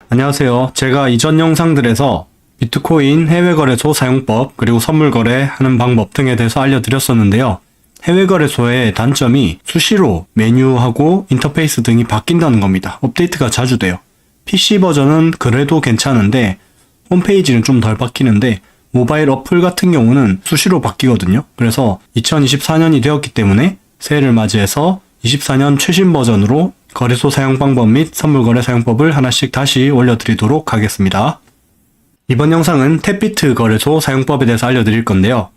안녕하세요. 제가 이전 영상들에서 비트코인 해외거래소 사용법 그리고 선물거래하는 방법 등에 대해서 알려드렸었는데요. 해외거래소의 단점이 수시로 메뉴하고 인터페이스 등이 바뀐다는 겁니다. 업데이트가 자주 돼요. PC 버전은 그래도 괜찮은데 홈페이지는 좀 덜 바뀌는데 모바일 어플 같은 경우는 수시로 바뀌거든요. 그래서 2024년이 되었기 때문에 새해를 맞이해서 24년 최신 버전으로 거래소 사용 방법 및 선물거래 사용법을 하나씩 다시 올려드리도록 하겠습니다. 이번 영상은 탭비트 거래소 사용법에 대해서 알려드릴 건데요.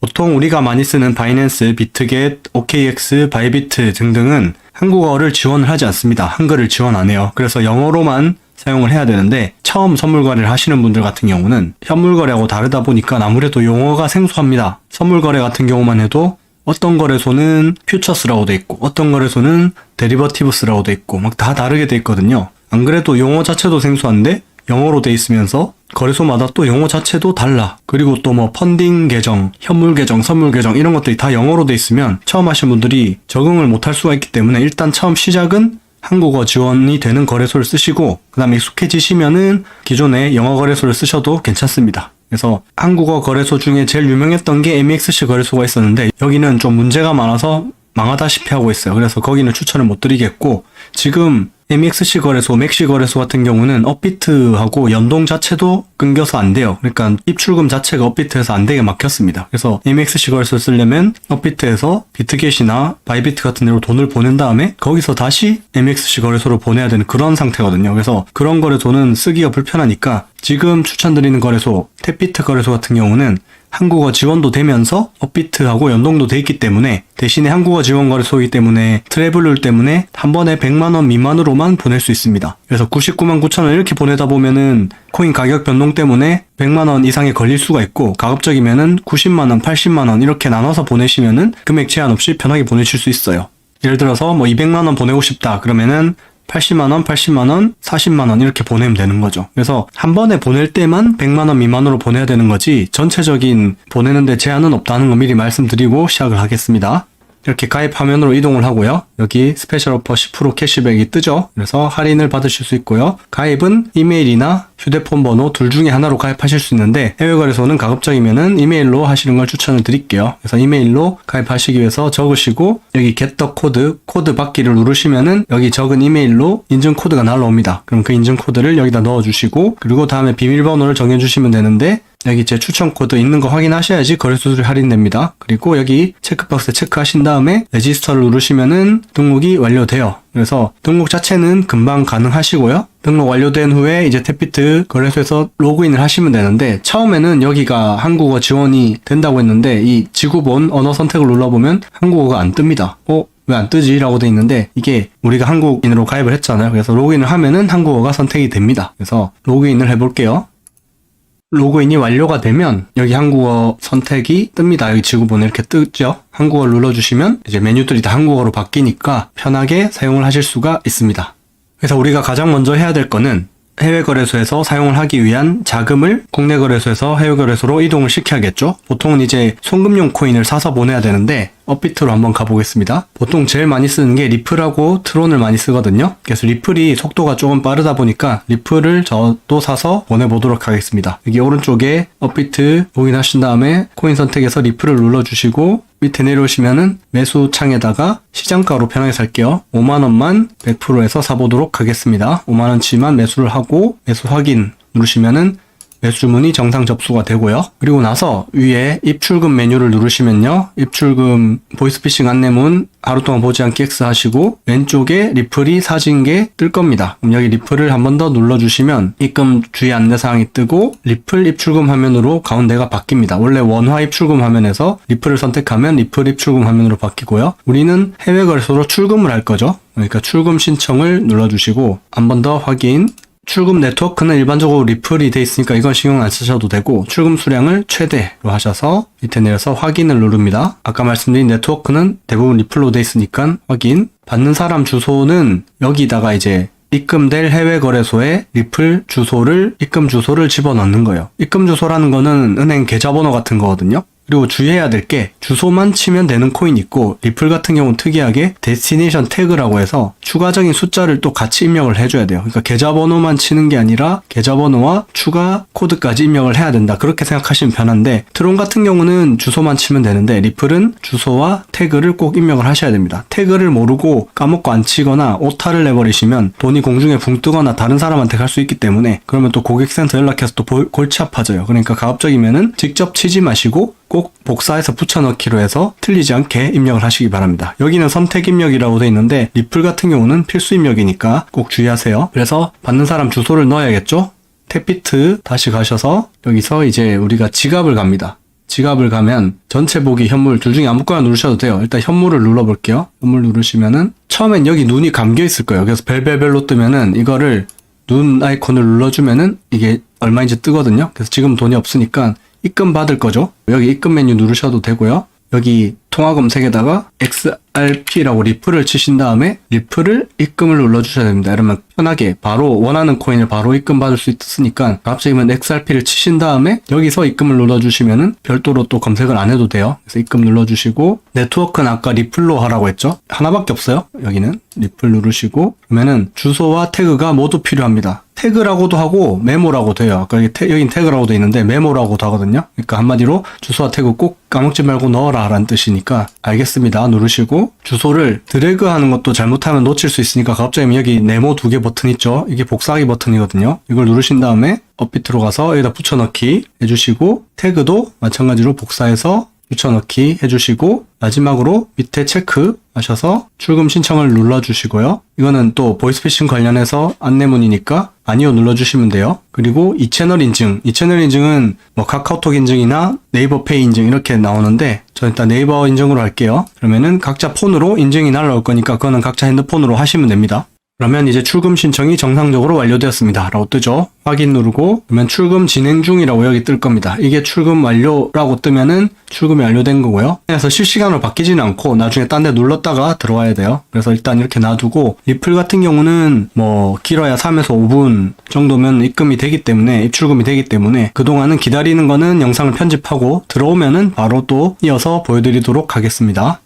보통 우리가 많이 쓰는 바이낸스, 비트겟, OKX, 바이비트 등등은 한국어를 지원을 하지 않습니다. 한글을 지원 안 해요. 그래서 영어로만 사용을 해야 되는데 처음 선물거래를 하시는 분들 같은 경우는 현물거래하고 다르다 보니까 아무래도 용어가 생소합니다. 선물거래 같은 경우만 해도 어떤 거래소는 퓨처스라고 돼 있고 어떤 거래소는 데리버티브스라고 돼 있고 막 다 다르게 돼 있거든요. 안 그래도 용어 자체도 생소한데 영어로 돼 있으면서 거래소마다 또 용어 자체도 달라. 그리고 또 뭐 펀딩 계정, 현물 계정, 선물 계정 이런 것들이 다 영어로 돼 있으면 처음 하신 분들이 적응을 못할 수가 있기 때문에 일단 처음 시작은 한국어 지원이 되는 거래소를 쓰시고 그 다음에 익숙해지시면은 기존의 영어 거래소를 쓰셔도 괜찮습니다. 그래서 한국어 거래소 중에 제일 유명했던 게 MEXC 거래소가 있었는데 여기는 좀 문제가 많아서 망하다시피 하고 있어요. 그래서 거기는 추천을 못 드리겠고 지금 MEXC 거래소, 맥시 거래소 같은 경우는 업비트하고 연동 자체도 끊겨서 안 돼요. 그러니까 입출금 자체가 업비트에서 안 되게 막혔습니다. 그래서 MEXC 거래소를 쓰려면 업비트에서 비트겟이나 바이비트 같은 데로 돈을 보낸 다음에 거기서 다시 MEXC 거래소로 보내야 되는 그런 상태거든요. 그래서 그런 거래소는 쓰기가 불편하니까 지금 추천드리는 거래소, 탭비트 거래소 같은 경우는 한국어 지원도 되면서 업비트하고 연동도 돼 있기 때문에 대신에 한국어 지원 거래소이기 때문에 트래블룰 때문에 한 번에 100만원 미만으로만 보낼 수 있습니다. 그래서 99만 9천원 이렇게 보내다 보면은 코인 가격 변동 때문에 100만원 이상에 걸릴 수가 있고 가급적이면은 90만원, 80만원 이렇게 나눠서 보내시면은 금액 제한 없이 편하게 보내실 수 있어요. 예를 들어서 뭐 200만원 보내고 싶다 그러면은 80만원, 80만원, 40만원 이렇게 보내면 되는 거죠. 그래서 한 번에 보낼 때만 100만원 미만으로 보내야 되는 거지 전체적인 보내는데 제한은 없다는 거 미리 말씀드리고 시작을 하겠습니다. 이렇게 가입 화면으로 이동을 하고요. 여기 스페셜 오퍼 10% 캐시백이 뜨죠. 그래서 할인을 받으실 수 있고요. 가입은 이메일이나 휴대폰 번호 둘 중에 하나로 가입하실 수 있는데 해외 거래소는 가급적이면은 이메일로 하시는 걸 추천을 드릴게요. 그래서 이메일로 가입하시기 위해서 적으시고 여기 get the 코드 받기를 누르시면은 여기 적은 이메일로 인증 코드가 날라옵니다. 그럼 그 인증 코드를 여기다 넣어주시고 그리고 다음에 비밀번호를 정해주시면 되는데 여기 제 추천 코드 있는 거 확인하셔야지 거래소들이 할인됩니다. 그리고 여기 체크박스에 체크하신 다음에 레지스터를 누르시면은 등록이 완료돼요. 그래서 등록 자체는 금방 가능하시고요. 등록 완료된 후에 이제 탭비트 거래소에서 로그인을 하시면 되는데 처음에는 여기가 한국어 지원이 된다고 했는데 이 지구본 언어 선택을 눌러보면 한국어가 안 뜹니다. 왜 안 뜨지? 라고 돼 있는데 이게 우리가 한국인으로 가입을 했잖아요. 그래서 로그인을 하면은 한국어가 선택이 됩니다. 그래서 로그인을 해볼게요. 로그인이 완료가 되면 여기 한국어 선택이 뜹니다. 여기 지구본에 이렇게 뜨죠. 한국어를 눌러주시면 이제 메뉴들이 다 한국어로 바뀌니까 편하게 사용을 하실 수가 있습니다. 그래서 우리가 가장 먼저 해야 될 거는 해외 거래소에서 사용을 하기 위한 자금을 국내 거래소에서 해외 거래소로 이동을 시켜야겠죠. 보통은 이제 송금용 코인을 사서 보내야 되는데 업비트로 한번 가보겠습니다. 보통 제일 많이 쓰는 게 리플하고 트론을 많이 쓰거든요. 그래서 리플이 속도가 조금 빠르다 보니까 리플을 저도 사서 보내보도록 하겠습니다. 여기 오른쪽에 업비트 로그인하신 다음에 코인 선택해서 리플을 눌러주시고 밑에 내려오시면은 매수 창에다가 시장가로 편하게 살게요. 5만원만 100%에서 사보도록 하겠습니다. 5만원치만 매수를 하고 매수 확인 누르시면은 매수 주문이 정상 접수가 되고요. 그리고 나서 위에 입출금 메뉴를 누르시면요. 입출금 보이스피싱 안내문 하루 동안 보지 않기 X 하시고 왼쪽에 리플이 사진게 뜰 겁니다. 그럼 여기 리플을 한 번 더 눌러주시면 입금 주의 안내사항이 뜨고 리플 입출금 화면으로 가운데가 바뀝니다. 원래 원화 입출금 화면에서 리플을 선택하면 리플 입출금 화면으로 바뀌고요. 우리는 해외 거래소로 출금을 할 거죠. 그러니까 출금 신청을 눌러주시고 한 번 더 확인 출금 네트워크는 일반적으로 리플이 돼 있으니까 이건 신경 안 쓰셔도 되고 출금 수량을 최대로 하셔서 밑에 내려서 확인을 누릅니다. 아까 말씀드린 네트워크는 대부분 리플로 돼 있으니까 확인. 받는 사람 주소는 여기다가 이제 입금될 해외 거래소에 리플 주소를 입금 주소를 집어넣는 거예요. 입금 주소라는 거는 은행 계좌번호 같은 거거든요. 그리고 주의해야 될 게 주소만 치면 되는 코인이 있고 리플 같은 경우는 특이하게 데스티네이션 태그라고 해서 추가적인 숫자를 또 같이 입력을 해줘야 돼요. 그러니까 계좌번호만 치는 게 아니라 계좌번호와 추가 코드까지 입력을 해야 된다. 그렇게 생각하시면 편한데 트론 같은 경우는 주소만 치면 되는데 리플은 주소와 태그를 꼭 입력을 하셔야 됩니다. 태그를 모르고 까먹고 안 치거나 오타를 내버리시면 돈이 공중에 붕 뜨거나 다른 사람한테 갈 수 있기 때문에 그러면 또 고객센터 연락해서 또 골치 아파져요. 그러니까 가급적이면은 직접 치지 마시고 꼭 복사해서 붙여넣기로 해서 틀리지 않게 입력을 하시기 바랍니다. 여기는 선택 입력이라고 되어 있는데 리플 같은 경우는 필수 입력이니까 꼭 주의하세요. 그래서 받는 사람 주소를 넣어야겠죠? 탭비트 다시 가셔서 여기서 이제 우리가 지갑을 갑니다. 지갑을 가면 전체 보기 현물 둘 중에 아무거나 누르셔도 돼요. 일단 현물을 눌러볼게요. 현물 누르시면은 처음엔 여기 눈이 감겨 있을 거예요. 그래서 별별별로 뜨면은 이거를 눈 아이콘을 눌러주면은 이게 얼마인지 뜨거든요. 그래서 지금 돈이 없으니까 입금 받을 거죠. 여기 입금 메뉴 누르셔도 되고요. 여기 통화 검색에다가 XRP라고 리플을 치신 다음에 리플을 입금을 눌러주셔야 됩니다. 이러면 편하게 바로 원하는 코인을 바로 입금 받을 수 있으니까 갑자기면 XRP를 치신 다음에 여기서 입금을 눌러주시면은 별도로 또 검색을 안 해도 돼요. 그래서 입금 눌러주시고 네트워크는 아까 리플로 하라고 했죠. 하나밖에 없어요. 여기는 리플 누르시고 그러면은 주소와 태그가 모두 필요합니다. 태그라고도 하고 메모라고도 해요. 아까 여긴 태그라고도 있는데 메모라고도 하거든요. 그러니까 한마디로 주소와 태그 꼭 까먹지 말고 넣어라 라는 뜻이니까 알겠습니다 누르시고 주소를 드래그하는 것도 잘못하면 놓칠 수 있으니까 갑자기 여기 네모 두 개 버튼 있죠. 이게 복사하기 버튼이거든요. 이걸 누르신 다음에 업비트로 가서 여기다 붙여넣기 해주시고 태그도 마찬가지로 복사해서 붙여넣기 해주시고 마지막으로 밑에 체크 하셔서 출금 신청을 눌러주시고요. 이거는 또 보이스피싱 관련해서 안내문이니까 아니요 눌러주시면 돼요. 그리고 이 채널 인증. 이 채널 인증은 뭐 카카오톡 인증이나 네이버 페이 인증 이렇게 나오는데 저 일단 네이버 인증으로 할게요. 그러면은 각자 폰으로 인증이 날라올 거니까 그거는 각자 핸드폰으로 하시면 됩니다. 그러면 이제 출금 신청이 정상적으로 완료되었습니다. 라고 뜨죠. 확인 누르고 그러면 출금 진행 중이라고 여기 뜰 겁니다. 이게 출금 완료라고 뜨면은 출금이 완료된 거고요. 그래서 실시간으로 바뀌지는 않고 나중에 딴 데 눌렀다가 들어와야 돼요. 그래서 일단 이렇게 놔두고 리플 같은 경우는 뭐 길어야 3에서 5분 정도면 입금이 되기 때문에 입출금이 되기 때문에 그동안은 기다리는 거는 영상을 편집하고 들어오면은 바로 또 이어서 보여드리도록 하겠습니다.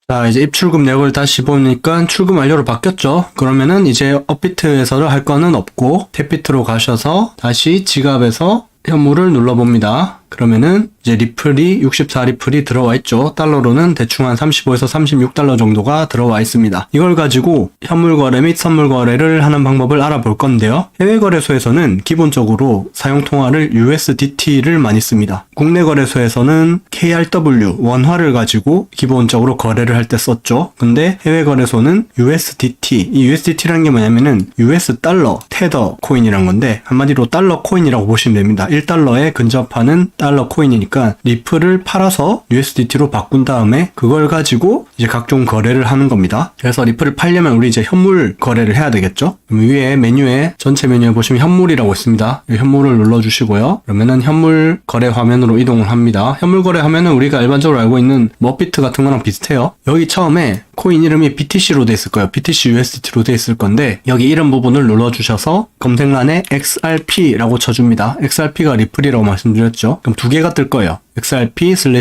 자, 이제 입출금 내역을 다시 보니까 출금 완료로 바뀌었죠. 그러면은 이제 업비트에서 할 거는 없고 탭비트로 가셔서 다시 지갑에서 현물을 눌러봅니다. 그러면은 이제 리플이 64리플이 들어와 있죠. 달러로는 대충 한 35에서 36달러 정도가 들어와 있습니다. 이걸 가지고 현물 거래 및 선물 거래를 하는 방법을 알아볼 건데요. 해외 거래소에서는 기본적으로 사용 통화를 USDT를 많이 씁니다. 국내 거래소에서는 KRW 원화를 가지고 기본적으로 거래를 할 때 썼죠. 근데 해외 거래소는 USDT, 이 USDT라는 게 뭐냐면은 US 달러 테더 코인이란 건데 한마디로 달러 코인이라고 보시면 됩니다. 1달러에 근접하는 달러 코인이니까 리플을 팔아서 USDT로 바꾼 다음에 그걸 가지고 이제 각종 거래를 하는 겁니다. 그래서 리플을 팔려면 우리 이제 현물 거래를 해야 되겠죠. 그럼 위에 메뉴에 전체 메뉴에 보시면 현물이라고 있습니다. 현물을 눌러주시고요. 그러면은 현물 거래 화면으로 이동을 합니다. 현물 거래 화면은 우리가 일반적으로 알고 있는 머비트 같은 거랑 비슷해요. 여기 처음에 코인 이름이 BTC로 돼 있을 거예요. BTC USDT로 돼 있을 건데 여기 이름 부분을 눌러주셔서 검색란에 XRP라고 쳐줍니다. XRP가 리플이라고 말씀드렸죠. 그럼 두 개가 뜰 거예요.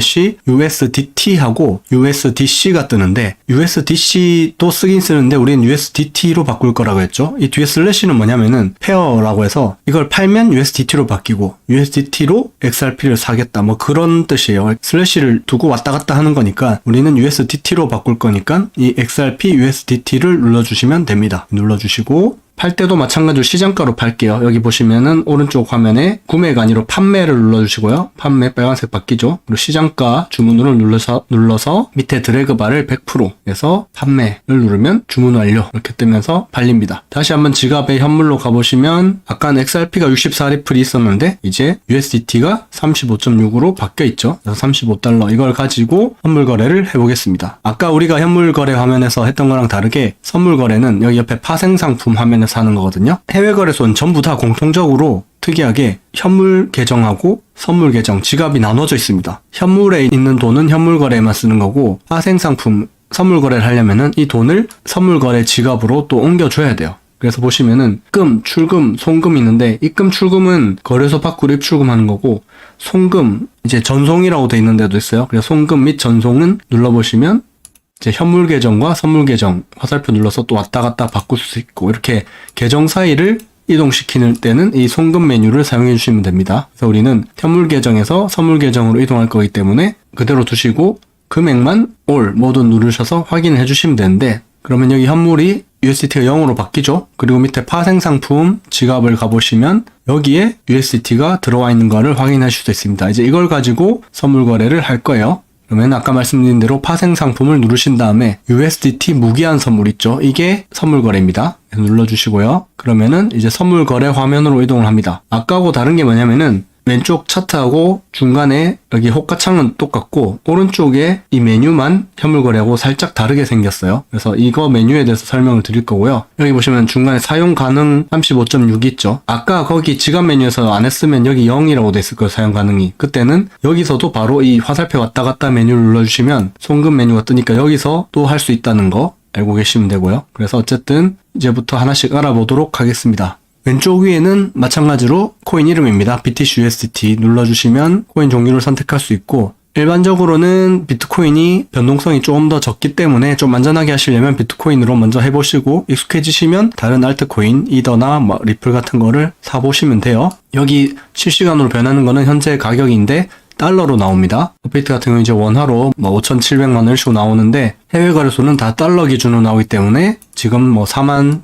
XRP/USDT 하고 USDC가 뜨는데 USDC도 쓰긴 쓰는데 우리는 USDT로 바꿀 거라고 했죠. 이 뒤에 슬래시는 뭐냐면은 페어라고 해서 이걸 팔면 USDT로 바뀌고 USDT로 XRP를 사겠다 뭐 그런 뜻이에요. 슬래시를 두고 왔다 갔다 하는 거니까 우리는 USDT로 바꿀 거니까 이 XRP USDT를 눌러주시면 됩니다. 눌러주시고 팔 때도 마찬가지로 시장가로 팔게요. 여기 보시면은 오른쪽 화면에 구매가 아니라 판매를 눌러주시고요. 판매 빨간색 바뀌죠. 그리고 시장가 주문을 눌러서 밑에 드래그 바를 100% 해서 판매를 누르면 주문 완료 이렇게 뜨면서 팔립니다. 다시 한번 지갑에 현물로 가보시면 아까는 XRP가 64리플이 있었는데 이제 USDT가 35.6으로 바뀌어 있죠. 그래서 35달러 이걸 가지고 현물 거래를 해보겠습니다. 아까 우리가 현물 거래 화면에서 했던 거랑 다르게 선물 거래는 여기 옆에 파생상품 화면에 사는 거거든요. 해외 거래소는 전부 다 공통적으로 특이하게 현물 계정하고 선물 계정, 지갑이 나눠져 있습니다. 현물에 있는 돈은 현물 거래에만 쓰는 거고 파생상품 선물 거래를 하려면은 이 돈을 선물 거래 지갑으로 또 옮겨줘야 돼요. 그래서 보시면은 입금, 출금, 송금이 있는데 입금, 출금은 거래소 밖으로 입출금하는 거고 송금, 이제 전송이라고 돼 있는 데도 있어요. 그래서 송금 및 전송은 눌러보시면 이제 현물 계정과 선물 계정 화살표 눌러서 또 왔다 갔다 바꿀 수 있고 이렇게 계정 사이를 이동시키는 때는 이 송금 메뉴를 사용해 주시면 됩니다. 그래서 우리는 현물 계정에서 선물 계정으로 이동할 거기 때문에 그대로 두시고 금액만 all 모두 누르셔서 확인을 해주시면 되는데 그러면 여기 현물이 USDT가 0으로 바뀌죠. 그리고 밑에 파생상품 지갑을 가보시면 여기에 USDT가 들어와 있는 거를 확인하실 수 있습니다. 이제 이걸 가지고 선물 거래를 할 거예요. 그러면 아까 말씀드린 대로 파생상품을 누르신 다음에 USDT 무기한 선물 있죠. 이게 선물 거래입니다. 눌러주시고요. 그러면은 이제 선물 거래 화면으로 이동을 합니다. 아까하고 다른 게 뭐냐면은 왼쪽 차트하고 중간에 여기 호가창은 똑같고 오른쪽에 이 메뉴만 현물거래하고 살짝 다르게 생겼어요. 그래서 이거 메뉴에 대해서 설명을 드릴 거고요. 여기 보시면 중간에 사용 가능 35.6 있죠. 아까 거기 지갑 메뉴에서 안 했으면 여기 0이라고 돼 있을 거예요. 사용 가능이. 그때는 여기서도 바로 이 화살표 왔다 갔다 메뉴를 눌러주시면 송금 메뉴가 뜨니까 여기서 또 할 수 있다는 거 알고 계시면 되고요. 그래서 어쨌든 이제부터 하나씩 알아보도록 하겠습니다. 왼쪽 위에는 마찬가지로 코인 이름입니다. BTC USDT 눌러주시면 코인 종류를 선택할 수 있고 일반적으로는 비트코인이 변동성이 조금 더 적기 때문에 좀 안전하게 하시려면 비트코인으로 먼저 해보시고 익숙해지시면 다른 알트코인, 이더나 리플 같은 거를 사보시면 돼요. 여기 실시간으로 변하는 거는 현재 가격인데 달러로 나옵니다. 업데이트 같은 경우는 이제 원화로 5,700만 원 일시고 나오는데 해외 거래소는 다 달러 기준으로 나오기 때문에 지금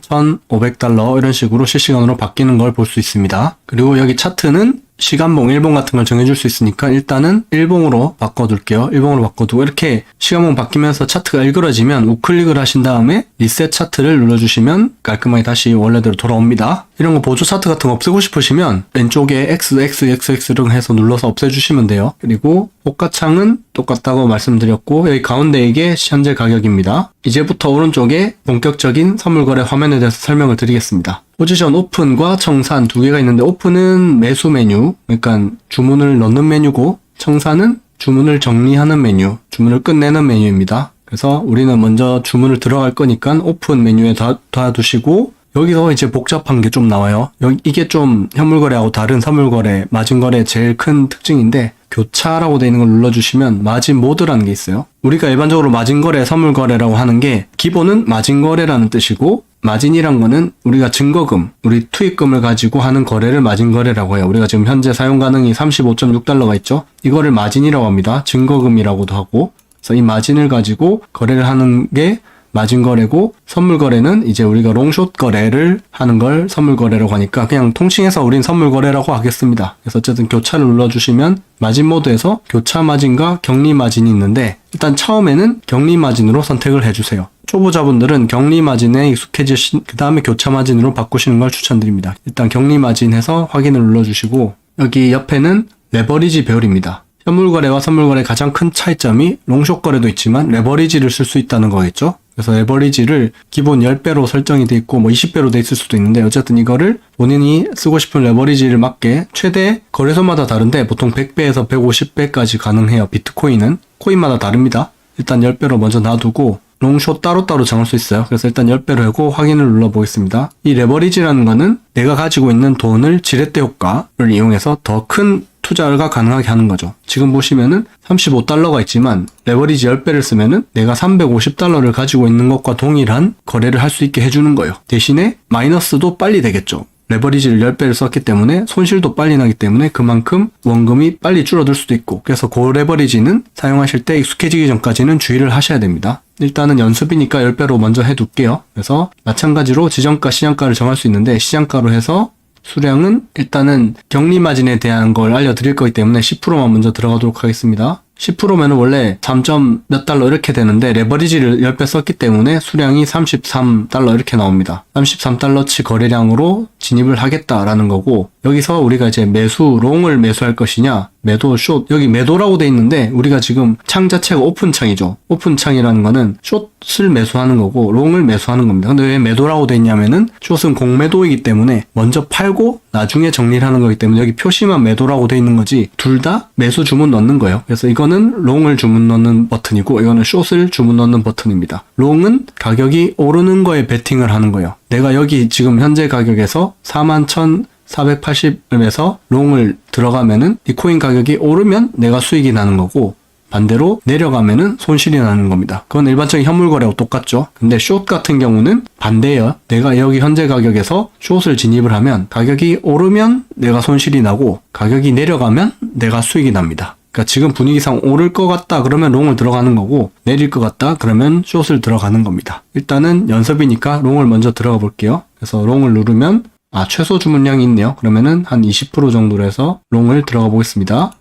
41,500달러 이런 식으로 실시간으로 바뀌는 걸 볼 수 있습니다. 그리고 여기 차트는 시간봉, 일봉 같은 걸 정해줄 수 있으니까 일단은 일봉으로 바꿔둘게요. 일봉으로 바꿔두고 이렇게 시간봉 바뀌면서 차트가 일그러지면 우클릭을 하신 다음에 리셋 차트를 눌러주시면 깔끔하게 다시 원래대로 돌아옵니다. 이런 거 보조 차트 같은 거 없애고 싶으시면 왼쪽에 XXXX를 해서 눌러서 없애주시면 돼요. 그리고 호가창은 똑같다고 말씀드렸고 여기 가운데 이게 현재 가격입니다. 이제부터 오른쪽에 본격적인 선물거래 화면에 대해서 설명을 드리겠습니다. 포지션 오픈과 청산 두 개가 있는데 오픈은 매수 메뉴, 그러니까 주문을 넣는 메뉴고 청산은 주문을 정리하는 메뉴, 주문을 끝내는 메뉴입니다. 그래서 우리는 먼저 주문을 들어갈 거니까 오픈 메뉴에 놔두시고 여기서 이제 복잡한 게 좀 나와요. 이게 좀 현물거래하고 다른 선물거래, 마진거래 제일 큰 특징인데 교차라고 되어 있는 걸 눌러주시면 마진 모드라는 게 있어요. 우리가 일반적으로 마진거래, 선물거래라고 하는 게 기본은 마진거래라는 뜻이고 마진이란 거는 우리가 증거금, 우리 투입금을 가지고 하는 거래를 마진거래라고 해요. 우리가 지금 현재 사용 가능이 35.6달러가 있죠. 이거를 마진이라고 합니다. 증거금이라고도 하고. 그래서 이 마진을 가지고 거래를 하는 게 마진거래고 선물거래는 이제 우리가 롱숏 거래를 하는 걸 선물거래라고 하니까 그냥 통칭해서 우린 선물거래라고 하겠습니다. 그래서 어쨌든 교차를 눌러주시면 마진 모드에서 교차 마진과 격리 마진이 있는데 일단 처음에는 격리 마진으로 선택을 해주세요. 초보자분들은 격리 마진에 익숙해지신 그 다음에 교차 마진으로 바꾸시는 걸 추천드립니다. 일단 격리 마진 해서 확인을 눌러주시고 여기 옆에는 레버리지 배열입니다. 현물거래와 선물거래의 가장 큰 차이점이 롱숏 거래도 있지만 레버리지를 쓸 수 있다는 거겠죠. 그래서 레버리지를 기본 10배로 설정이 돼 있고 20배로 돼 있을 수도 있는데 어쨌든 이거를 본인이 쓰고 싶은 레버리지를 맞게 최대 거래소마다 다른데 보통 100배에서 150배까지 가능해요. 비트코인은 코인마다 다릅니다. 일단 10배로 먼저 놔두고 롱숏 따로따로 정할 수 있어요. 그래서 일단 10배로 하고 확인을 눌러보겠습니다. 이 레버리지라는 거는 내가 가지고 있는 돈을 지렛대 효과를 이용해서 더 큰 투자가 가능하게 하는 거죠. 지금 보시면은 35달러가 있지만 레버리지 10배를 쓰면은 내가 350달러를 가지고 있는 것과 동일한 거래를 할 수 있게 해주는 거예요. 대신에 마이너스도 빨리 되겠죠. 레버리지를 10배를 썼기 때문에 손실도 빨리 나기 때문에 그만큼 원금이 빨리 줄어들 수도 있고 그래서 그 레버리지는 사용하실 때 익숙해지기 전까지는 주의를 하셔야 됩니다. 일단은 연습이니까 10배로 먼저 해둘게요. 그래서 마찬가지로 지정가, 시장가를 정할 수 있는데 시장가로 해서 수량은 일단은 격리 마진에 대한 걸 알려드릴 거기 때문에 10%만 먼저 들어가도록 하겠습니다. 10%면 원래 3점 몇 달러 이렇게 되는데 레버리지를 10배 썼기 때문에 수량이 33달러 이렇게 나옵니다. 33달러치 거래량으로 진입을 하겠다라는 거고 여기서 우리가 이제 매수, 롱을 매수할 것이냐 매도, 숏 여기 매도라고 돼 있는데 우리가 지금 창 자체가 오픈창이죠. 오픈창이라는 거는 숏을 매수하는 거고 롱을 매수하는 겁니다. 근데 왜 매도라고 돼 있냐면은 숏은 공매도이기 때문에 먼저 팔고 나중에 정리를 하는 거기 때문에 여기 표시만 매도라고 돼 있는 거지 둘 다 매수 주문 넣는 거예요. 그래서 이거는 롱을 주문 넣는 버튼이고 이거는 숏을 주문 넣는 버튼입니다. 롱은 가격이 오르는 거에 베팅을 하는 거예요. 내가 여기 지금 현재 가격에서 41,480에서 롱을 들어가면은 이 코인 가격이 오르면 내가 수익이 나는 거고 반대로 내려가면은 손실이 나는 겁니다. 그건 일반적인 현물 거래와 똑같죠. 근데 숏 같은 경우는 반대예요. 내가 여기 현재 가격에서 숏을 진입을 하면 가격이 오르면 내가 손실이 나고 가격이 내려가면 내가 수익이 납니다. 그러니까 지금 분위기상 오를 것 같다 그러면 롱을 들어가는 거고 내릴 것 같다 그러면 숏을 들어가는 겁니다. 일단은 연습이니까 롱을 먼저 들어가 볼게요. 그래서 롱을 누르면 최소 주문량이 있네요. 그러면은 한 20% 정도로 해서 롱을 들어가 보겠습니다.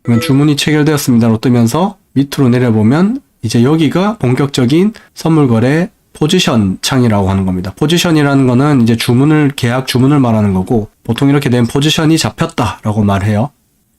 그러면 주문이 체결되었습니다로 뜨면서 밑으로 내려보면 이제 여기가 본격적인 선물 거래 포지션 창이라고 하는 겁니다. 포지션이라는 거는 이제 계약 주문을 말하는 거고 보통 이렇게 된 포지션이 잡혔다라고 말해요.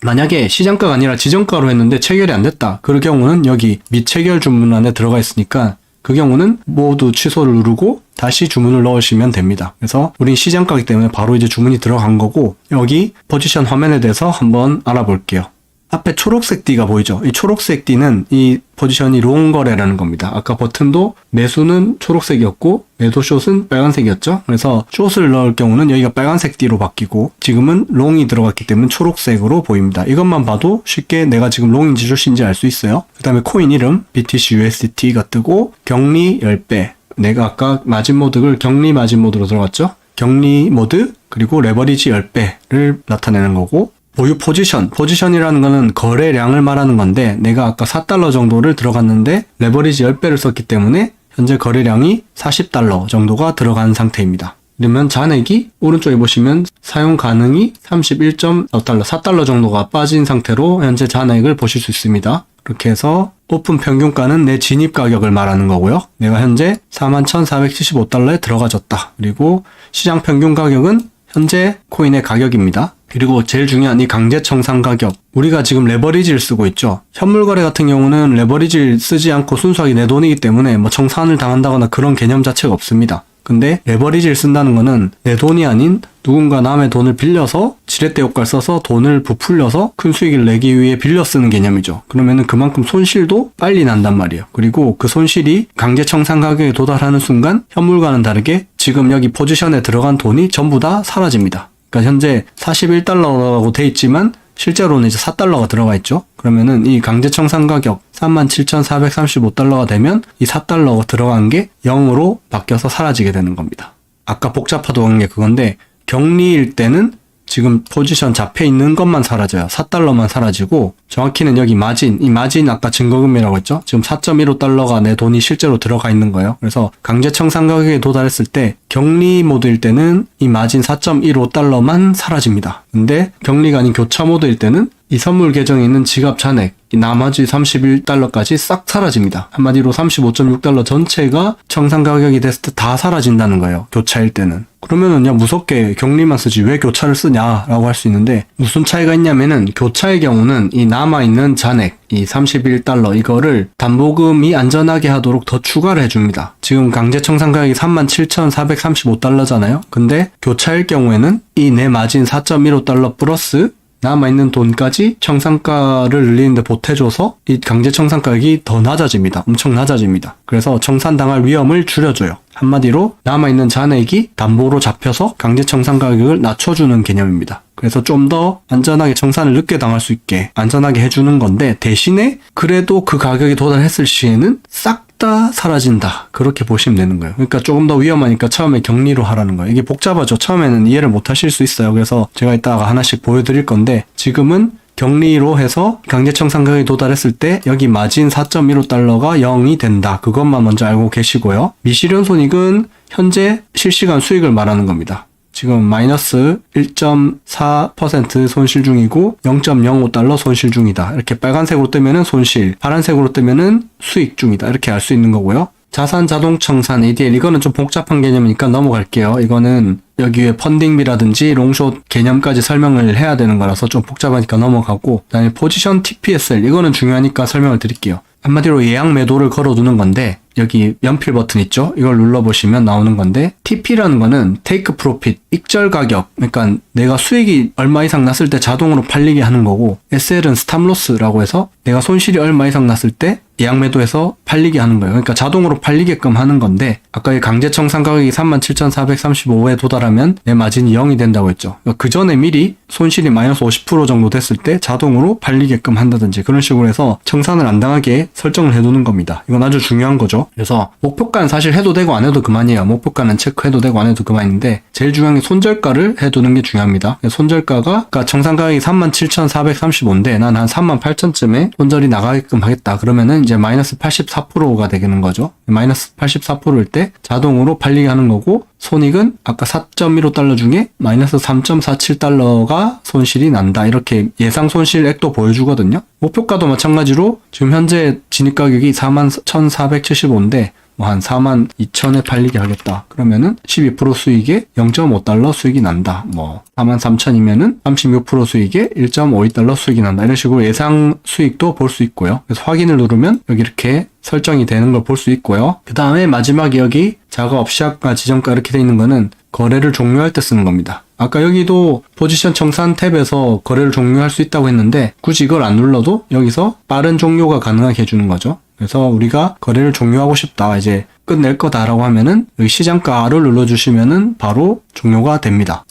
만약에 시장가가 아니라 지정가로 했는데 체결이 안 됐다. 그럴 경우는 여기 미체결 주문 안에 들어가 있으니까 그 경우는 모두 취소를 누르고 다시 주문을 넣으시면 됩니다. 그래서 우린 시장가이기 때문에 바로 이제 주문이 들어간 거고 여기 포지션 화면에 대해서 한번 알아볼게요. 앞에 초록색 D가 보이죠? 이 초록색 D는 이 포지션이 롱 거래라는 겁니다. 아까 버튼도 매수는 초록색이었고 매도 숏은 빨간색이었죠? 그래서 숏을 넣을 경우는 여기가 빨간색 D로 바뀌고 지금은 롱이 들어갔기 때문에 초록색으로 보입니다. 이것만 봐도 쉽게 내가 지금 롱인지 숏인지 알 수 있어요. 그 다음에 코인 이름 BTC USDT가 뜨고 격리 10배 내가 아까 마진 모드를 격리 마진 모드로 들어갔죠? 격리 모드 그리고 레버리지 10배를 나타내는 거고 보유 포지션이라는 거는 거래량을 말하는 건데 내가 아까 4달러 정도를 들어갔는데 레버리지 10배를 썼기 때문에 현재 거래량이 40달러 정도가 들어간 상태입니다. 그러면 잔액이 오른쪽에 보시면 사용 가능이 31.5달러, 4달러 정도가 빠진 상태로 현재 잔액을 보실 수 있습니다. 그렇게 해서 오픈 평균가는 내 진입 가격을 말하는 거고요. 내가 현재 41,475달러에 들어가졌다. 그리고 시장 평균 가격은 현재 코인의 가격입니다. 그리고 제일 중요한 이 강제 청산 가격. 우리가 지금 레버리지를 쓰고 있죠. 현물 거래 같은 경우는 레버리지를 쓰지 않고 순수하게 내 돈이기 때문에 청산을 당한다거나 그런 개념 자체가 없습니다. 근데 레버리지를 쓴다는 거는 내 돈이 아닌 누군가 남의 돈을 빌려서 지렛대 효과를 써서 돈을 부풀려서 큰 수익을 내기 위해 빌려 쓰는 개념이죠. 그러면은 그만큼 손실도 빨리 난단 말이에요. 그리고 그 손실이 강제 청산 가격에 도달하는 순간 현물과는 다르게 지금 여기 포지션에 들어간 돈이 전부 다 사라집니다. 그러니까 현재 41달러라고 돼 있지만 실제로는 이제 4달러가 들어가 있죠. 그러면은 이 강제 청산 가격 37,435달러가 되면 이 4달러가 들어간 게 0으로 바뀌어서 사라지게 되는 겁니다. 아까 복잡하다고 게 그건데 격리일 때는 지금 포지션 잡혀 있는 것만 사라져요. 4달러만 사라지고 정확히는 여기 이 마진 아까 증거금이라고 했죠. 지금 4.15달러가 내 돈이 실제로 들어가 있는 거예요. 그래서 강제 청산 가격에 도달했을 때 격리 모드일 때는 이 마진 4.15달러만 사라집니다. 근데 격리가 아닌 교차 모드일 때는 이 선물 계정에 있는 지갑 잔액, 이 나머지 31달러까지 싹 사라집니다. 한마디로 35.6달러 전체가 청산 가격이 됐을 때 다 사라진다는 거예요. 교차일 때는. 그러면은 그냥 무섭게 격리만 쓰지 왜 교차를 쓰냐라고 할 수 있는데 무슨 차이가 있냐면은 교차의 경우는 이 남아있는 잔액, 이 31달러 이거를 담보금이 안전하게 하도록 더 추가를 해줍니다. 지금 강제 청산 가격이 37,435달러잖아요. 근데 교차일 경우에는 이 내 마진 4.15달러 플러스 남아있는 돈까지 청산가를 늘리는데 보태줘서 이 강제 청산 가격이 더 낮아집니다. 엄청 낮아집니다. 그래서 청산당할 위험을 줄여줘요. 한마디로 남아있는 잔액이 담보로 잡혀서 강제 청산 가격을 낮춰주는 개념입니다. 그래서 좀 더 안전하게 청산을 늦게 당할 수 있게 안전하게 해주는 건데 대신에 그래도 그 가격에 도달했을 시에는 싹 다 사라진다. 그렇게 보시면 되는 거예요. 그러니까 조금 더 위험하니까 처음에 격리로 하라는 거예요. 이게 복잡하죠. 처음에는 이해를 못 하실 수 있어요. 그래서 제가 이따가 하나씩 보여드릴 건데 지금은 격리로 해서 강제청산 가격에 도달했을 때 여기 마진 4.15달러가 0이 된다. 그것만 먼저 알고 계시고요. 미실현 손익은 현재 실시간 수익을 말하는 겁니다. 지금 마이너스 1.4% 손실 중이고 0.05달러 손실 중이다. 이렇게 빨간색으로 뜨면은 손실, 파란색으로 뜨면은 수익 중이다. 이렇게 알 수 있는 거고요. 자산 자동 청산 ADL 이거는 좀 복잡한 개념이니까 넘어갈게요. 이거는 여기에 펀딩비라든지 롱숏 개념까지 설명을 해야 되는 거라서 좀 복잡하니까 넘어가고, 그다음에 포지션 TPSL 이거는 중요하니까 설명을 드릴게요. 한마디로 예약 매도를 걸어두는 건데 여기 연필 버튼 있죠? 이걸 눌러보시면 나오는 건데 TP라는 거는 Take Profit, 익절 가격, 그러니까 내가 수익이 얼마 이상 났을 때 자동으로 팔리게 하는 거고, SL은 Stop Loss라고 해서 내가 손실이 얼마 이상 났을 때 예약 매도해서 팔리게 하는 거예요. 그러니까 자동으로 팔리게끔 하는 건데, 아까 이 강제 청산 가격이 37,435에 도달하면 내 마진이 0이 된다고 했죠. 그 전에 미리 손실이 마이너스 50% 정도 됐을 때 자동으로 팔리게끔 한다든지 그런 식으로 해서 청산을 안 당하게 설정을 해두는 겁니다. 이건 아주 중요한 거죠. 그래서 목표가는 사실 해도 되고 안 해도 그만이에요. 목표가는 체크해도 되고 안 해도 그만인데 제일 중요한 게 손절가를 해두는 게 중요합니다. 손절가가 그러니까 청산 가격이 37,435인데 난 한 38,000쯤에 손절이 나가게끔 하겠다. 그러면은 이제 마이너스 84%가 되는 거죠. 마이너스 84%일 때 자동으로 팔리게 하는 거고, 손익은 아까 4.15달러 중에 마이너스 3.47달러가 손실이 난다. 이렇게 예상 손실액도 보여주거든요. 목표가도 마찬가지로 지금 현재 진입 가격이 41,475인데 뭐 한 42,000에 팔리게 하겠다. 그러면은 12% 수익에 0.5달러 수익이 난다. 뭐 43,000이면은 36% 수익에 1.52달러 수익이 난다. 이런 식으로 예상 수익도 볼 수 있고요. 그래서 확인을 누르면 여기 이렇게 설정이 되는 걸 볼 수 있고요. 그 다음에 마지막에 여기 작업 시작가 지정가 이렇게 돼 있는 거는 거래를 종료할 때 쓰는 겁니다. 아까 여기도 포지션 청산 탭에서 거래를 종료할 수 있다고 했는데 굳이 이걸 안 눌러도 여기서 빠른 종료가 가능하게 해주는 거죠. 그래서 우리가 거래를 종료하고 싶다, 이제 끝낼 거다라고 하면은 여기 시장가 R을 눌러주시면은 바로 종료가 됩니다.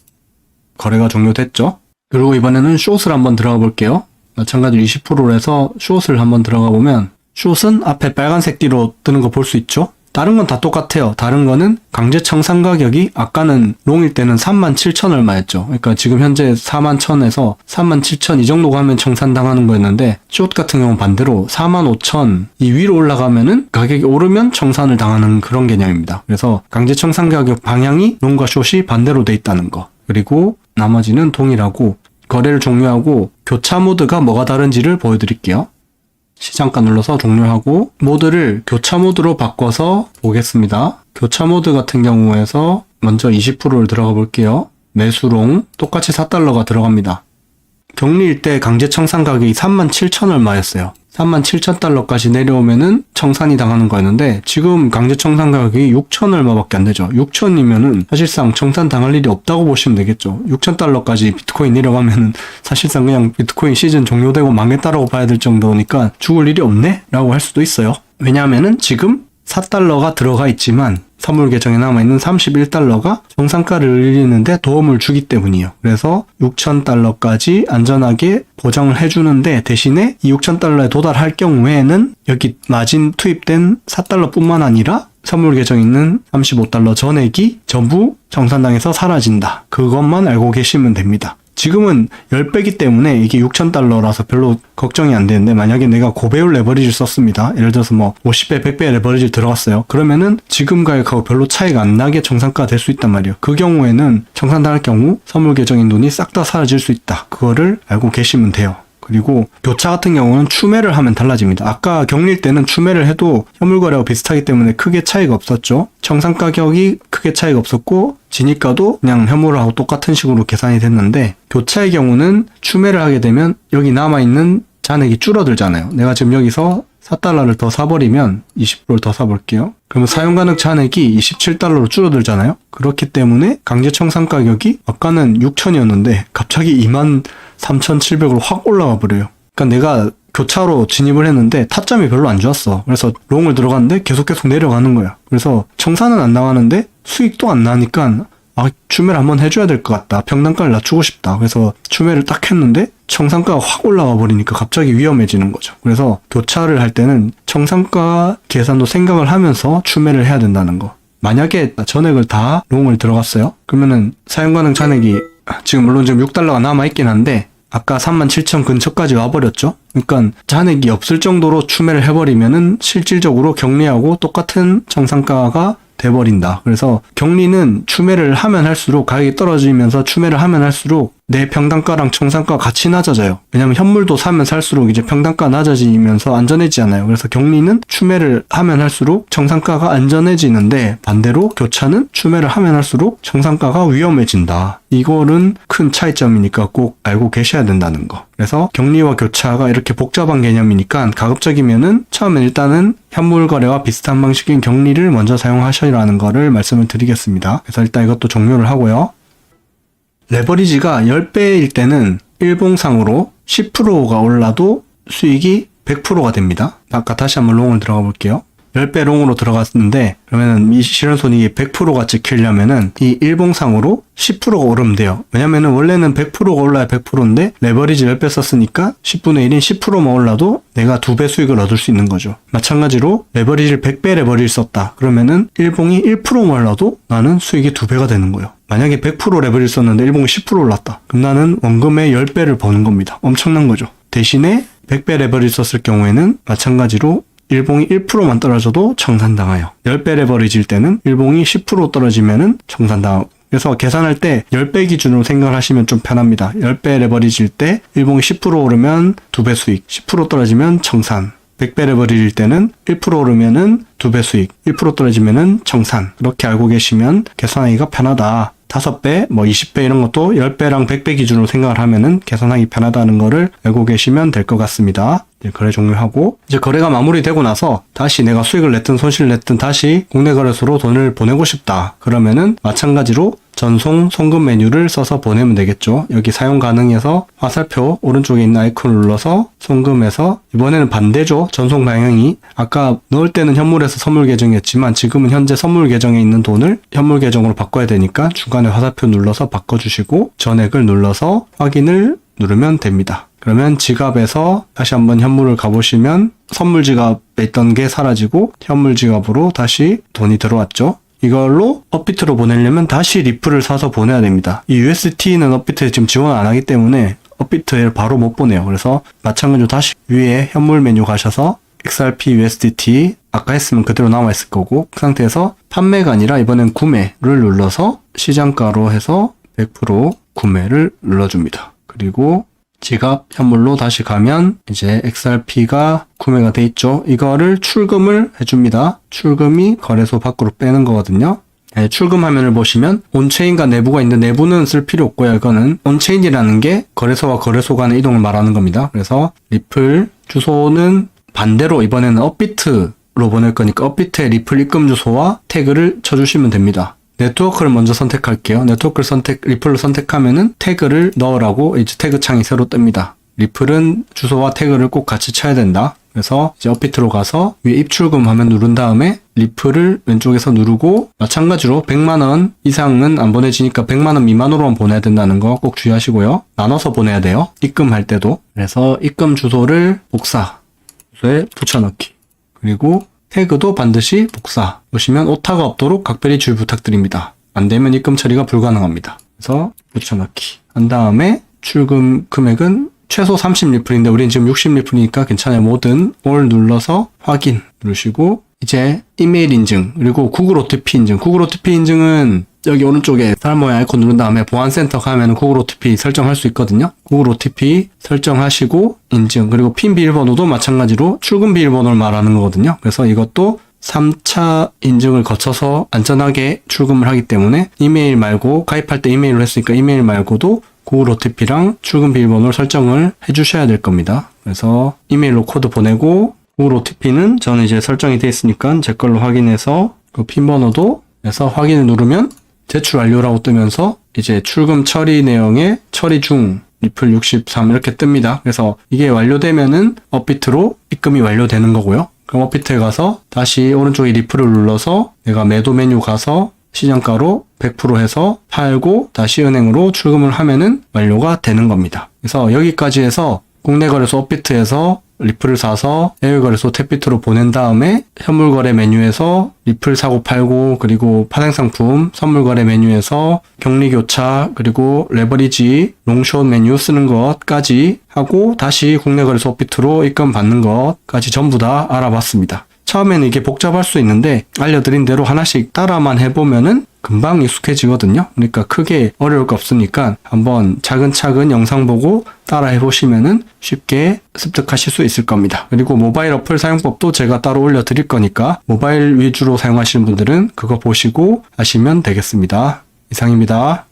거래가 종료됐죠. 그리고 이번에는 숏을 한번 들어가 볼게요. 마찬가지로 20%로 해서 숏을 한번 들어가 보면 숏은 앞에 빨간색 띠로 뜨는 거 볼 수 있죠. 다른 건 다 똑같아요. 다른 거는 강제 청산 가격이 아까는 롱일 때는 37,000 얼마였죠. 그러니까 지금 현재 41,000에서 37,000 이 정도 가면 청산당하는 거였는데, 숏 같은 경우는 반대로 45,000 이 위로 올라가면은 가격이 오르면 청산을 당하는 그런 개념입니다. 그래서 강제 청산 가격 방향이 롱과 숏이 반대로 돼 있다는 거. 그리고 나머지는 동일하고, 거래를 종료하고 교차 모드가 뭐가 다른지를 보여드릴게요. 시장가 눌러서 종료하고 모드를 교차 모드로 바꿔서 보겠습니다. 교차 모드 같은 경우에서 먼저 20%를 들어가 볼게요. 매수롱 똑같이 4달러가 들어갑니다. 격리일 때 강제 청산 가격이 37,000 얼마였어요. 37,000달러까지 내려오면은 청산이 당하는 거였는데 지금 강제 청산 가격이 6,000 얼마밖에 안 되죠. 6,000이면은 사실상 청산 당할 일이 없다고 보시면 되겠죠. 6,000달러까지 비트코인 내려가면은 사실상 그냥 비트코인 시즌 종료되고 망했다라고 봐야 될 정도니까 죽을 일이 없네? 라고 할 수도 있어요. 왜냐하면은 지금 4달러가 들어가 있지만 선물 계정에 남아있는 31달러가 정상가를 올리는데 도움을 주기 때문이에요. 그래서 6,000달러까지 안전하게 보장을 해주는데, 대신에 이 6,000달러에 도달할 경우에는 여기 마진 투입된 4달러 뿐만 아니라 선물 계정에 있는 35달러 전액이 전부 정산당해서 사라진다. 그것만 알고 계시면 됩니다. 지금은 10배기 때문에 이게 6,000달러라서 별로 걱정이 안 되는데, 만약에 내가 고배율 레버리지를 썼습니다. 예를 들어서 뭐 50배, 100배 레버리지를 들어갔어요. 그러면은 지금 가격하고 별로 차이가 안 나게 정산가가 될 수 있단 말이에요. 그 경우에는 정산당할 경우 선물 계정인 돈이 싹 다 사라질 수 있다. 그거를 알고 계시면 돼요. 그리고 교차 같은 경우는 추매를 하면 달라집니다. 아까 격리일 때는 추매를 해도 현물거래와 비슷하기 때문에 크게 차이가 없었죠. 청산 가격이 크게 차이가 없었고 진입가도 그냥 현물하고 똑같은 식으로 계산이 됐는데, 교차의 경우는 추매를 하게 되면 여기 남아있는 잔액이 줄어들잖아요. 내가 지금 여기서 4달러를 더 사버리면 20%를 더 사볼게요. 그러면 사용가능 잔액이 27달러로 줄어들잖아요. 그렇기 때문에 강제 청산 가격이 아까는 6,000이었는데 갑자기 23,700으로 확 올라가 버려요. 그러니까 내가 교차로 진입을 했는데 타점이 별로 안 좋았어. 그래서 롱을 들어갔는데 계속 내려가는 거야. 그래서 청산은 안 나가는데 수익도 안 나니까 추매를 한번 해줘야 될 것 같다. 평단가를 낮추고 싶다. 그래서 추매를 딱 했는데 청산가가 확 올라가 버리니까 갑자기 위험해지는 거죠. 그래서 교차를 할 때는 청산가 계산도 생각을 하면서 추매를 해야 된다는 거. 만약에 전액을 다 롱을 들어갔어요. 그러면은 사용 가능 잔액이 지금 물론 지금 6달러가 남아있긴 한데 아까 37,000 근처까지 와버렸죠. 그러니까 잔액이 없을 정도로 추매를 해버리면은 실질적으로 격리하고 똑같은 정상가가 돼버린다. 그래서 격리는 추매를 하면 할수록 가격이 떨어지면서 추매를 하면 할수록 내 평단가랑 청산가가 같이 낮아져요. 왜냐면 현물도 사면 살수록 이제 평단가 낮아지면서 안전해지잖아요. 그래서 격리는 추매를 하면 할수록 청산가가 안전해지는데 반대로 교차는 추매를 하면 할수록 청산가가 위험해진다. 이거는 큰 차이점이니까 꼭 알고 계셔야 된다는 거. 그래서 격리와 교차가 이렇게 복잡한 개념이니까 가급적이면은 처음엔 일단은 현물 거래와 비슷한 방식인 격리를 먼저 사용하셔라는 거를 말씀을 드리겠습니다. 그래서 일단 이것도 종료를 하고요. 레버리지가 10배일 때는 일봉상으로 10%가 올라도 수익이 100%가 됩니다. 아까 다시 한번 롱을 들어가 볼게요. 10배 롱으로 들어갔는데 그러면은 이 실현손익이 100%가 찍히려면은 이 일봉상으로 10%가 오르면 돼요. 왜냐면은 원래는 100%가 올라야 100%인데 레버리지 10배 썼으니까 10분의 1인 10%만 올라도 내가 2배 수익을 얻을 수 있는 거죠. 마찬가지로 레버리지를 100배 레버리지를 썼다. 그러면은 일봉이 1%만 올라도 나는 수익이 2배가 되는 거예요. 만약에 100% 레버리지를 썼는데 일봉이 10% 올랐다. 그럼 나는 원금의 10배를 버는 겁니다. 엄청난 거죠. 대신에 100배 레버리지 썼을 경우에는 마찬가지로 일봉이 1%만 떨어져도 청산당해요. 10배 레버리지일 때는 일봉이 10% 떨어지면은 청산당하고. 그래서 계산할 때 10배 기준으로 생각을 하시면 좀 편합니다. 10배 레버리지일 때 일봉이 10% 오르면 2배 수익, 10% 떨어지면 청산. 100배 레버리지일 때는 1% 오르면은 2배 수익, 1% 떨어지면은 청산. 그렇게 알고 계시면 계산하기가 편하다. 5배, 20배 이런 것도 10배랑 100배 기준으로 생각을 하면은 계산하기 편하다는 거를 알고 계시면 될 것 같습니다. 거래 종료하고 이제 거래가 마무리되고 나서 다시 내가 수익을 냈든 손실을 냈든 다시 국내 거래소로 돈을 보내고 싶다. 그러면은 마찬가지로 전송 송금 메뉴를 써서 보내면 되겠죠. 여기 사용 가능해서 화살표 오른쪽에 있는 아이콘을 눌러서 송금해서 이번에는 반대죠. 전송 방향이 아까 넣을 때는 현물에서 선물 계정이었지만 지금은 현재 선물 계정에 있는 돈을 현물 계정으로 바꿔야 되니까 중간에 화살표 눌러서 바꿔주시고 전액을 눌러서 확인을 누르면 됩니다. 그러면 지갑에서 다시 한번 현물을 가보시면 선물 지갑에 있던 게 사라지고 현물 지갑으로 다시 돈이 들어왔죠. 이걸로 업비트로 보내려면 다시 리플을 사서 보내야 됩니다. 이 USDT는 업비트에 지금 지원 안 하기 때문에 업비트에 바로 못 보내요. 그래서 마찬가지로 다시 위에 현물 메뉴 가셔서 XRP USDT 아까 했으면 그대로 남아있을 거고 그 상태에서 판매가 아니라 이번엔 구매를 눌러서 시장가로 해서 100% 구매를 눌러줍니다. 그리고 지갑 현물로 다시 가면 이제 XRP가 구매가 돼 있죠. 이거를 출금을 해줍니다. 출금이 거래소 밖으로 빼는 거거든요. 네, 출금 화면을 보시면 온체인과 내부가 있는데 내부는 쓸 필요 없고요. 이거는 온체인이라는 게 거래소와 거래소 간의 이동을 말하는 겁니다. 그래서 리플 주소는 반대로 이번에는 업비트로 보낼 거니까 업비트의 리플 입금 주소와 태그를 쳐주시면 됩니다. 네트워크를 먼저 선택할게요. 네트워크를 리플을 선택하면은 태그를 넣으라고 이제 태그 창이 새로 뜹니다. 리플은 주소와 태그를 꼭 같이 쳐야 된다. 그래서 이제 업비트로 가서 위에 입출금 화면 누른 다음에 리플을 왼쪽에서 누르고 마찬가지로 100만원 이상은 안 보내지니까 100만원 미만으로만 보내야 된다는 거 꼭 주의하시고요. 나눠서 보내야 돼요. 입금할 때도. 그래서 입금 주소를 복사 주소에 붙여넣기. 그리고 태그도 반드시 복사. 보시면 오타가 없도록 각별히 주의 부탁드립니다. 안 되면 입금 처리가 불가능합니다. 그래서 붙여넣기. 한 다음에 출금 금액은 최소 30리플인데 우린 지금 60리플이니까 괜찮아요. 뭐든 올 눌러서 확인 누르시고 이제 이메일 인증 그리고 구글 OTP 인증. 구글 OTP 인증은 여기 오른쪽에 사람 모양 아이콘 누른 다음에 보안센터 가면 구글 OTP 설정할 수 있거든요. 구글 OTP 설정하시고 인증 그리고 핀 비밀번호도 마찬가지로 출금 비밀번호를 말하는 거거든요. 그래서 이것도 3차 인증을 거쳐서 안전하게 출금을 하기 때문에 이메일 말고 가입할 때 이메일로 했으니까 이메일 말고도 구글 OTP랑 출금 비밀번호를 설정을 해주셔야 될 겁니다. 그래서 이메일로 코드 보내고 구글 OTP는 저는 이제 설정이 되어 있으니까 제 걸로 확인해서 그 핀 번호도 해서 확인을 누르면 제출 완료라고 뜨면서 이제 출금 처리 내용에 처리 중 리플 63 이렇게 뜹니다. 그래서 이게 완료되면은 업비트로 입금이 완료되는 거고요. 그럼 업비트에 가서 다시 오른쪽에 리플을 눌러서 내가 매도 메뉴 가서 시장가로 100% 해서 팔고 다시 은행으로 출금을 하면은 완료가 되는 겁니다. 그래서 여기까지 해서 국내 거래소 업비트에서 리플을 사서 해외 거래소 탭비트로 보낸 다음에 현물 거래 메뉴에서 리플 사고 팔고 그리고 파생상품 선물 거래 메뉴에서 격리 교차 그리고 레버리지 롱숏 메뉴 쓰는 것까지 하고 다시 국내 거래소 업비트로 입금 받는 것까지 전부 다 알아봤습니다. 처음에는 이게 복잡할 수 있는데 알려드린 대로 하나씩 따라만 해보면은 금방 익숙해지거든요. 그러니까 크게 어려울 거 없으니까 한번 차근차근 영상 보고 따라 해보시면은 쉽게 습득하실 수 있을 겁니다. 그리고 모바일 어플 사용법도 제가 따로 올려드릴 거니까 모바일 위주로 사용하시는 분들은 그거 보시고 하시면 되겠습니다. 이상입니다.